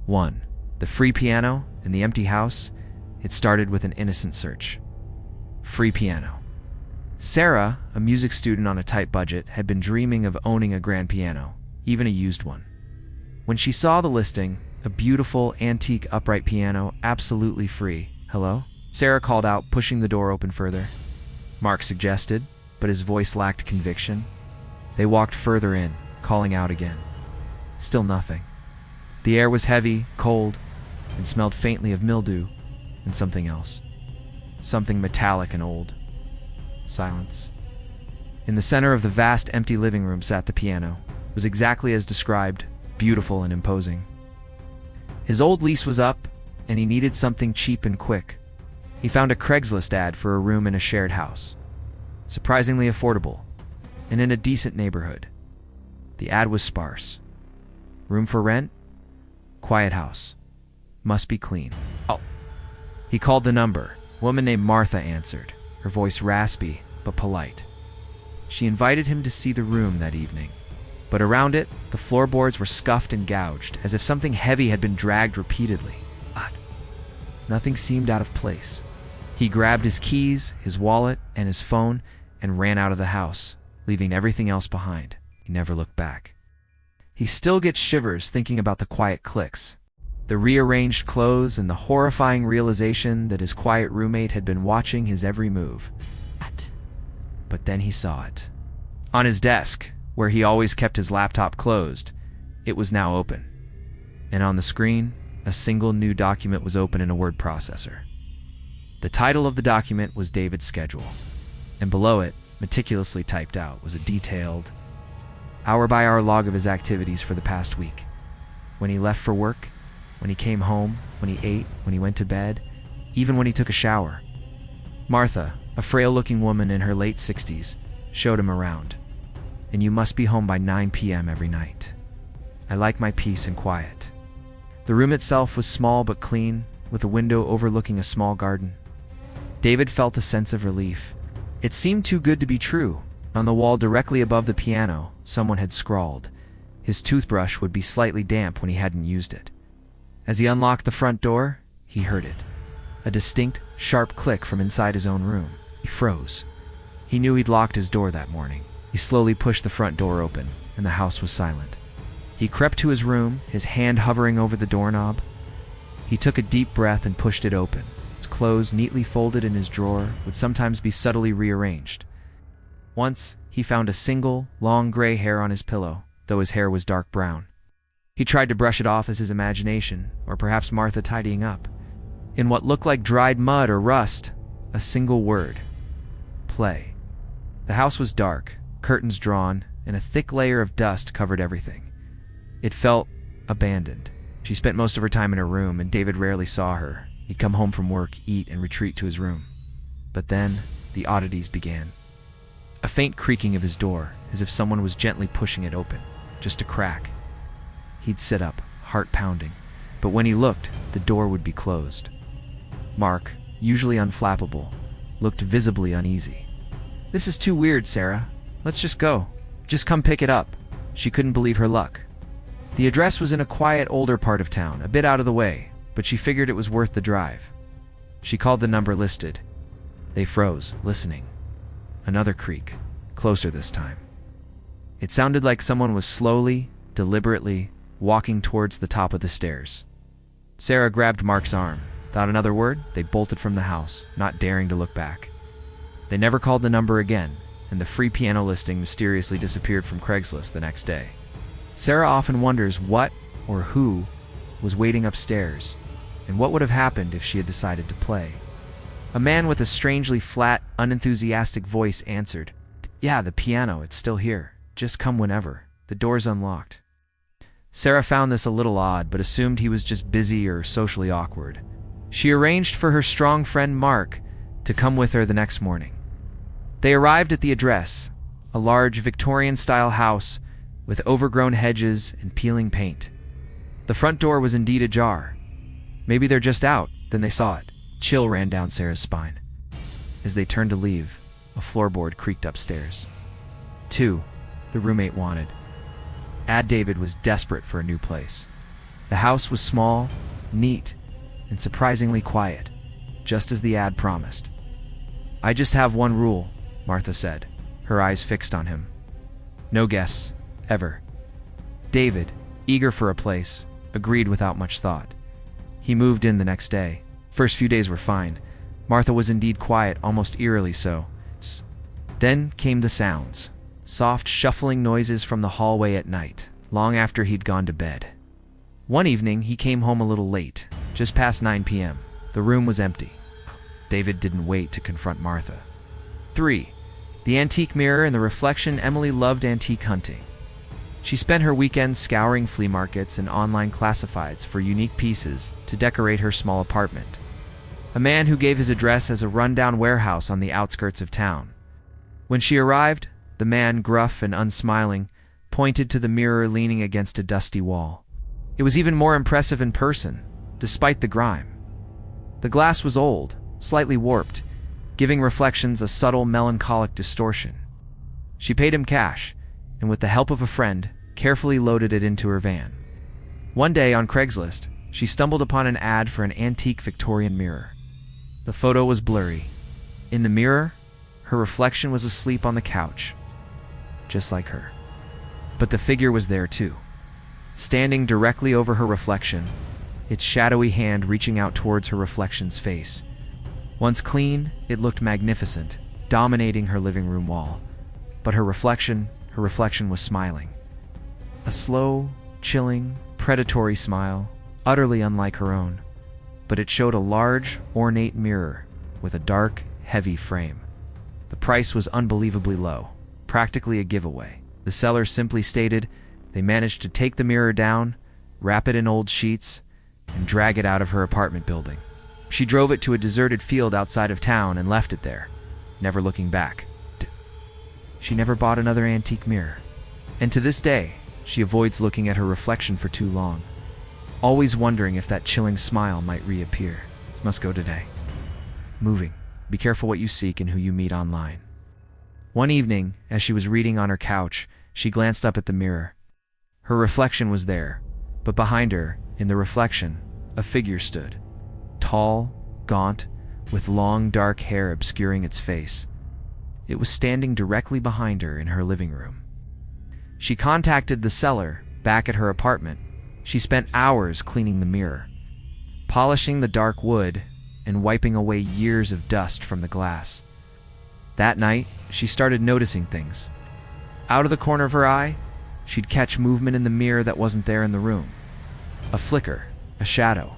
1. The free piano in the empty house. It started with an innocent search. Free piano. Sarah, a music student on a tight budget, had been dreaming of owning a grand piano, even a used one. When she saw the listing, a beautiful, antique upright piano, absolutely free. "Hello?" Sarah called out, pushing the door open further. Mark suggested, but his voice lacked conviction. They walked further in, calling out again. Still nothing. The air was heavy, cold, and smelled faintly of mildew and something else. Something metallic and old. Silence. In the center of the vast, empty living room sat the piano. It was exactly as described, beautiful and imposing. His old lease was up, and he needed something cheap and quick. He found a Craigslist ad for a room in a shared house. Surprisingly affordable, and in a decent neighborhood. The ad was sparse. Room for rent? Quiet house. Must be clean. Oh. He called the number. A woman named Martha answered, her voice raspy but polite. She invited him to see the room that evening. But around it, the floorboards were scuffed and gouged, as if something heavy had been dragged repeatedly. Odd. Nothing seemed out of place. He grabbed his keys, his wallet, and his phone, and ran out of the house, leaving everything else behind. He never looked back. He still gets shivers thinking about the quiet clicks, the rearranged clothes, and the horrifying realization that his quiet roommate had been watching his every move. But then he saw it. On his desk, where he always kept his laptop closed, it was now open. And on the screen, a single new document was open in a word processor. The title of the document was David's schedule, and below it, meticulously typed out, was a detailed, hour-by-hour log of his activities for the past week. When he left for work, when he came home, when he ate, when he went to bed, even when he took a shower. Martha, a frail-looking woman in her late 60s, showed him around. "And you must be home by 9 p.m. every night. I like my peace and quiet." The room itself was small but clean, with a window overlooking a small garden. David felt a sense of relief. It seemed too good to be true. On the wall directly above the piano, someone had scrawled. His toothbrush would be slightly damp when he hadn't used it. As he unlocked the front door, he heard it. A distinct, sharp click from inside his own room. He froze. He knew he'd locked his door that morning. He slowly pushed the front door open, and the house was silent. He crept to his room, his hand hovering over the doorknob. He took a deep breath and pushed it open. His clothes, neatly folded in his drawer, would sometimes be subtly rearranged. Once, he found a single, long gray hair on his pillow, though his hair was dark brown. He tried to brush it off as his imagination, or perhaps Martha tidying up. In what looked like dried mud or rust, a single word. Play. The house was dark, curtains drawn, and a thick layer of dust covered everything. It felt abandoned. She spent most of her time in her room, and David rarely saw her. He'd come home from work, eat, and retreat to his room. But then, the oddities began. A faint creaking of his door, as if someone was gently pushing it open. Just a crack. He'd sit up, heart pounding. But when he looked, the door would be closed. Mark, usually unflappable, looked visibly uneasy. "This is too weird, Sarah. Let's just go. Just come pick it up." She couldn't believe her luck. The address was in a quiet, older part of town, a bit out of the way, but she figured it was worth the drive. She called the number listed. They froze, listening. Another creak, closer this time. It sounded like someone was slowly, deliberately, walking towards the top of the stairs. Sarah grabbed Mark's arm. Without another word, they bolted from the house, not daring to look back. They never called the number again, and the free piano listing mysteriously disappeared from Craigslist the next day. Sarah often wonders what, or who, was waiting upstairs, and what would have happened if she had decided to play. A man with a strangely flat, unenthusiastic voice answered, "Yeah, the piano, it's still here. Just come whenever. The door's unlocked." Sarah found this a little odd, but assumed he was just busy or socially awkward. She arranged for her strong friend Mark to come with her the next morning. They arrived at the address, a large Victorian-style house with overgrown hedges and peeling paint. The front door was indeed ajar. Maybe they're just out, then they saw it. Chill ran down Sarah's spine. As they turned to leave, a floorboard creaked upstairs. 2. The roommate wanted. David was desperate for a new place. The house was small, neat, and surprisingly quiet, just as the ad promised. "I just have one rule," Martha said, her eyes fixed on him. "No guests, ever." David, eager for a place, agreed without much thought. He moved in the next day. First few days were fine. Martha was indeed quiet, almost eerily so. Then came the sounds. Soft, shuffling noises from the hallway at night, long after he'd gone to bed. One evening, he came home a little late, just past 9 p.m. The room was empty. David didn't wait to confront Martha. 3. The antique mirror and the reflection. Emily loved antique hunting. She spent her weekends scouring flea markets and online classifieds for unique pieces to decorate her small apartment. A man who gave his address as a rundown warehouse on the outskirts of town. When she arrived, the man, gruff and unsmiling, pointed to the mirror leaning against a dusty wall. It was even more impressive in person, despite the grime. The glass was old, slightly warped, giving reflections a subtle melancholic distortion. She paid him cash, and with the help of a friend, carefully loaded it into her van. One day on Craigslist, she stumbled upon an ad for an antique Victorian mirror. The photo was blurry. In the mirror, her reflection was asleep on the couch, just like her. But the figure was there too, standing directly over her reflection, its shadowy hand reaching out towards her reflection's face. Once clean, it looked magnificent, dominating her living room wall. But her reflection was smiling. A slow, chilling, predatory smile, utterly unlike her own. But it showed a large, ornate mirror with a dark, heavy frame. The price was unbelievably low, practically a giveaway. The seller simply stated they managed to take the mirror down, wrap it in old sheets, and drag it out of her apartment building. She drove it to a deserted field outside of town and left it there, never looking back. She never bought another antique mirror. And to this day, she avoids looking at her reflection for too long, always wondering if that chilling smile might reappear. This must go today. Moving. Be careful what you seek and who you meet online. One evening, as she was reading on her couch, she glanced up at the mirror. Her reflection was there, but behind her, in the reflection, a figure stood. Tall, gaunt, with long dark hair obscuring its face. It was standing directly behind her in her living room. She contacted the seller back at her apartment. She spent hours cleaning the mirror, polishing the dark wood and wiping away years of dust from the glass. That night, she started noticing things. Out of the corner of her eye, she'd catch movement in the mirror that wasn't there in the room. A flicker, a shadow.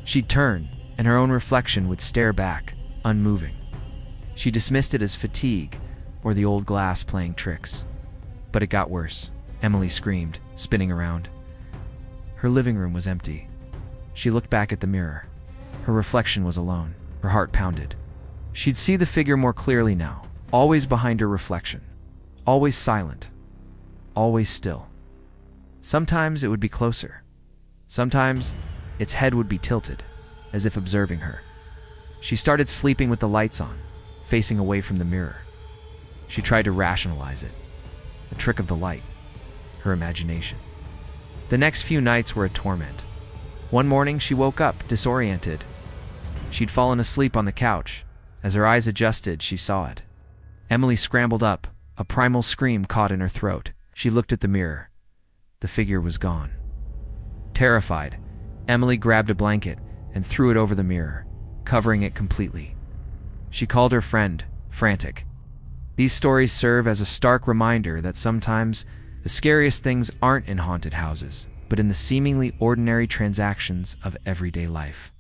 She'd turn, and her own reflection would stare back, unmoving. She dismissed it as fatigue or the old glass playing tricks. But it got worse. Emily screamed, spinning around. Her living room was empty. She looked back at the mirror. Her reflection was alone. Her heart pounded. She'd see the figure more clearly now, always behind her reflection, always silent, always still. Sometimes it would be closer. Sometimes its head would be tilted, as if observing her. She started sleeping with the lights on, facing away from the mirror. She tried to rationalize it. A trick of the light, her imagination. The next few nights were a torment. One morning, she woke up, disoriented. She'd fallen asleep on the couch. As her eyes adjusted, she saw it. Emily scrambled up, a primal scream caught in her throat. She looked at the mirror. The figure was gone. Terrified, Emily grabbed a blanket and threw it over the mirror, covering it completely. She called her friend, frantic. These stories serve as a stark reminder that sometimes the scariest things aren't in haunted houses, but in the seemingly ordinary transactions of everyday life.